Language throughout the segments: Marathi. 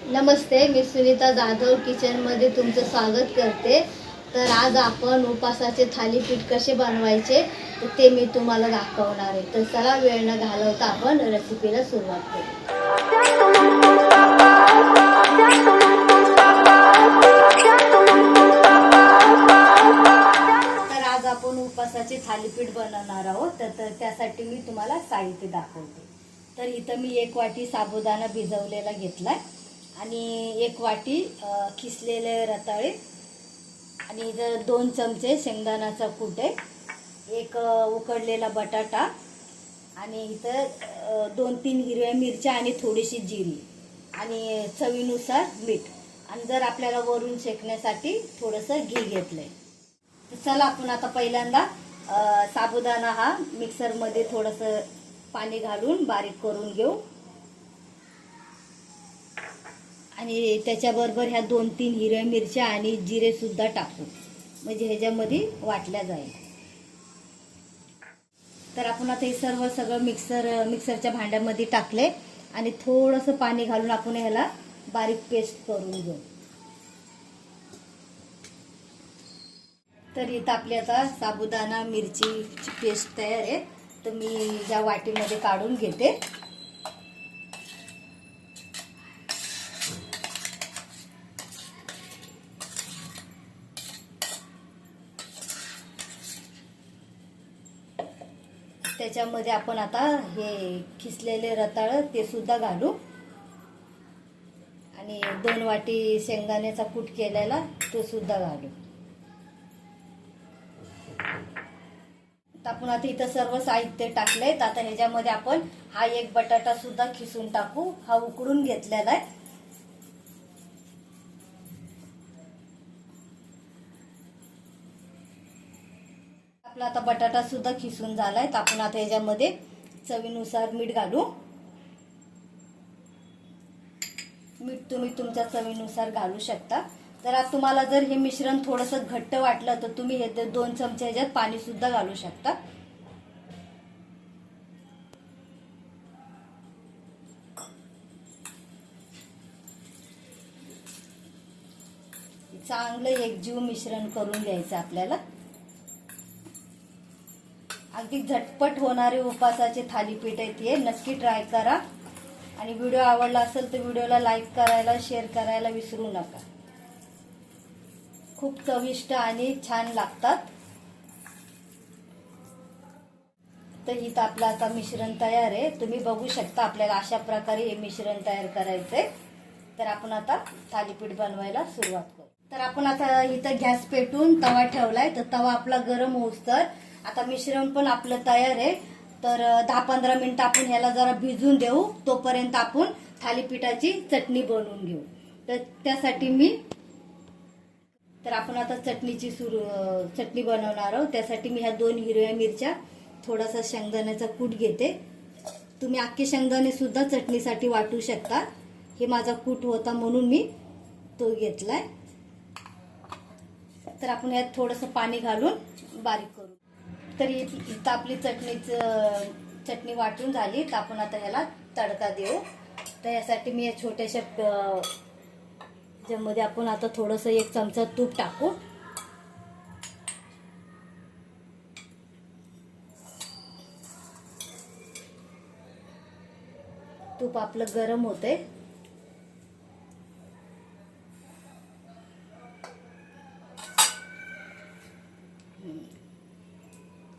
नमस्ते, मी सुनीता जाधव किचनमध्ये तुमचं स्वागत करते। तर आज आपण उपासाचे थालीपीठ कसे बनवायचे तर ते मी तुम्हाला दाखवणार आहे। तर चला वेळ न घालवता आपण रेसिपीला सुरुवात करू। तर आज आपण उपासाचे थालीपीठ बनवणार आहोत। तर त्यासाठी मी तुम्हाला साहित्य दाखवते। तर इथं मी 1 वाटी साबुदाणा भिजवलेला घेतलाय आणि 1 वाटी किसलेले रताळे आणि इथं 2 चमचे शेंगदाण्याचा कूट आहे, 1 उकडलेला बटाटा आणि इथं 2-3 हिरव्या मिरच्या आणि थोडीशी जिरी आणि चवीनुसार मीठ आणि जर आपल्याला वरून शेकण्यासाठी थोडंसं घी घेतलंय। तर चला आपण आता पहिल्यांदा साबुदाणा हा मिक्सरमध्ये थोडंसं पाणी घालून बारीक करून घेऊ आणि त्याच्याबरोबर ह्या 2-3 हिरव्या मिरच्या आणि जिरे सुद्धा टाकू, म्हणजे ह्याच्यामध्ये वाटल्या जाईल। तर आपण आता हे सगळं मिक्सरच्या भांड्यामध्ये टाकले आणि थोडंसं पाणी घालून आपण ह्याला बारीक पेस्ट करून घेऊ। तर इथं आपली आता साबुदाणा मिरचीची पेस्ट तयार आहे। तर मी या वाटीमध्ये काढून घेते। त्याच्यामध्ये आपण आता हे खिसलेले रताळ ते सुद्धा घालू आणि 2 वाटी शेंगदाण्याचा कूट केलेला तो सुद्धा घालू। आपण आता इथं सर्व साहित्य टाकलंय। आता ह्याच्यामध्ये आपण हा 1 बटाटा सुद्धा खिसून टाकू, हा उकडून घेतलेला आहे। आपला आता बटाटा सुद्धा खिसून झालाय। तर आपण आता ह्याच्यामध्ये चवीनुसार मीठ घालू। मीठ तुम्ही तुमच्या चवीनुसार घालू शकता। तर आता तुम्हाला जर हे मिश्रण थोडंसं घट्ट वाटलं तर तुम्ही हे 2 चमचे ह्याच्यात पाणी सुद्धा घालू शकता। चांगलं एकजीव मिश्रण करून घ्यायचं आपल्याला। अगदी झटपट होणारे उपासाचे थालीपीठ आहेत हे, नक्की ट्राय करा आणि व्हिडिओ आवडला असेल तर व्हिडिओला लाईक करायला शेअर करायला विसरू नका। खूप चविष्ट आणि छान लागतात। तर इथं आपलं आता मिश्रण तयार आहे, तुम्ही बघू शकता। आपल्याला अशा प्रकारे हे मिश्रण तयार करायचंय। तर आपण आता थालीपीठ बनवायला सुरुवात करू। तर आपण आता इथं गॅस पेटून तवा ठेवलाय। तर तवा आपला गरम होऊस्तर आता मिश्रण पण आपलं तयार आहे। तर 10-15 मिनिटं आपण ह्याला जरा भिजून देऊ, तोपर्यंत आपण थालीपीठाची चटणी बनवून घेऊ। तर त्यासाठी तर आपण आता चटणी बनवणार आहोत। त्यासाठी मी ह्या 2 हिरव्या मिरच्या, थोडासा शेंगदाण्याचा कूट घेते। तुम्ही अख्खे शेंगदाणे सुद्धा चटणीसाठी वाटू शकता। हे माझा कूट होता म्हणून मी तो घेतलाय। तर आपण यात थोडंसं पाणी घालून बारीक करू। तर इथं आपली चटणी वाटून झाली। तर आपण आता ह्याला तडका देऊ। तर यासाठी मी या छोट्याशा ज्यामध्ये आपण आता थोडंसं 1 चमचा तूप टाकू। तूप आपलं गरम होतंय।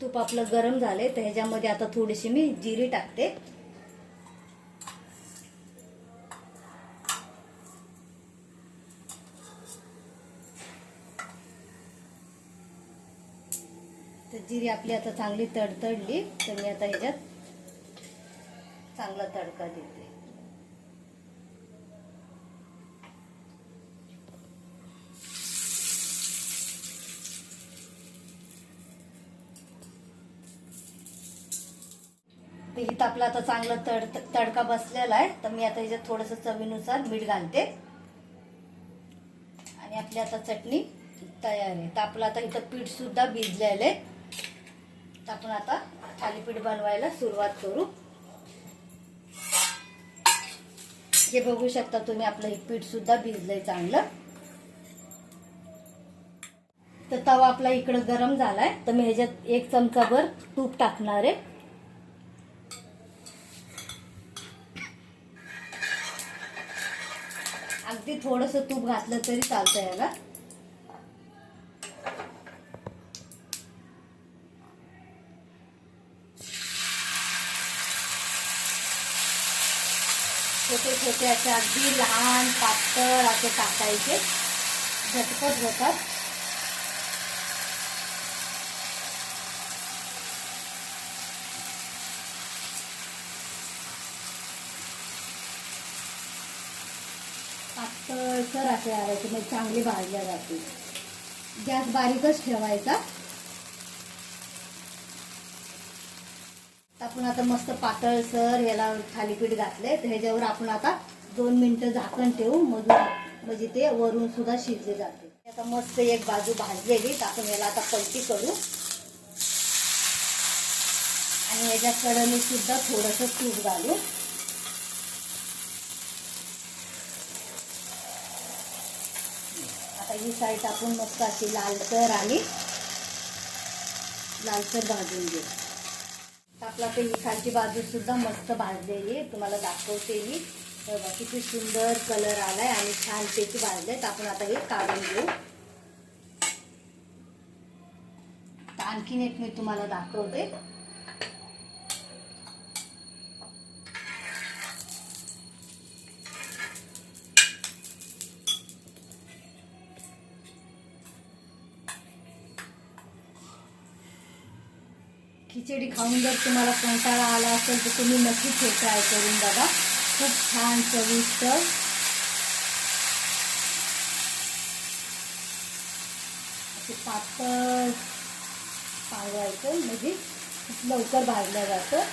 तूप आपलं गरम झाले तर ह्याच्यामध्ये आता थोडीशी मी जिरी टाकते। तर जिरी आपली आता चांगली तडतडली तर मी आता ह्याच्यात चांगला तडका देते। इथं आपला आता चांगला तडका बसलेला आहे। तर मी आता ह्याच्यात थोडंसं चवीनुसार मीठ घालते आणि आपली आता चटणी तयार आहे। तर आपलं आता इथं पीठ सुद्धा भिजलेलं आहे। तर आपण आता थालीपीठ बनवायला सुरुवात करू। हे बघू शकता तुम्ही, आपलं हे पीठ सुद्धा भिजलंय चांगलं. तर तवा आपला इकडं गरम झालाय, तर मी ह्याच्यात 1 चमचाभर तूप टाकणार आहे. अगदी थोडंसं तूप घातलं तरी चालतं याला. छोटे छोटे असे अगदी लहान पातळ असे टाकायचे, झटपट होतात. पातळसर असे करायचे, म्हणजे चांगली भाजल्या जाते. गॅस बारीकच ठेवायचा. आपण आता मस्त पातळसर याला थालीपीठ घातले, तर ह्याच्यावर आपण आता 2 मिनिटं झाकण ठेवू, म्हणजे ते वरून सुद्धा शिजले जाते. आता मस्त एक बाजू भाजलेली, तर आपण याला आता पलटी करू आणि याच्या कडेने सुद्धा थोडंसं तूप घालू. आता ही साईड आपण मस्त अशी लालसर भाजून घेऊ. आपला ते ही खालची बाजू सुद्धा मस्त भाजलेली, तुम्हाला दाखवते मी. बघा किती सुंदर कलर आलाय आणि छान पैकी भाजलेत. आपण आता हे काढून घेऊ. आणखीन एक मी तुम्हाला दाखवते. खिचडी खाऊन जर तुम्हाला कंटाळा आला असेल तर तुम्ही नक्कीच हे ट्राय करून बघा. खूप छान चविष्ट. असे पातळ भाजायचं, म्हणजे खूप लवकर भाजलं जातं.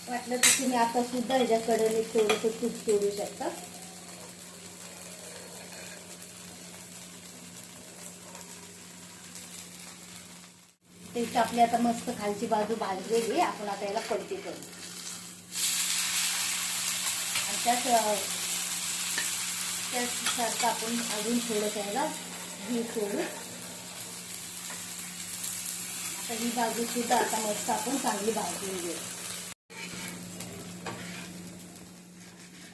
वाटलं तर तुम्ही आता सुद्धा ह्याच्याकडे थोडंसं तूप सोडू शकता. ते आपली आता मस्त खालची बाजू भाजलेली, आपण आता याला पलटी करू आणि त्यासारखं आपण अजून थोडंसं याला घी सोडू. आता ही बाजू सुद्धा आता मस्त आपण चांगली भाजून घेऊ.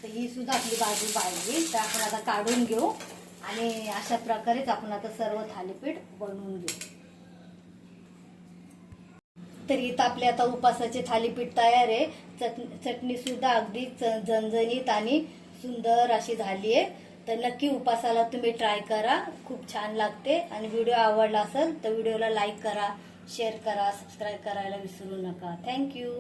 तर ही सुद्धा आपली बाजू भाजली, तर आपण आता काढून घेऊ आणि अशा प्रकारेच आपण आता सर्व थालीपीठ बनवून घेऊ. तर इथं आपले आता उपासाचे थालीपीठ तयार आहे. चटणी सुद्धा अगदी झणझणीत आणि सुंदर अशी झाली आहे. तर नक्की उपासाला तुम्ही ट्राय करा, खूप छान लागते. आणि व्हिडिओ आवडला असेल तर व्हिडिओला लाईक करा, शेअर करा, सबस्क्राईब करायला विसरू नका. थँक्यू.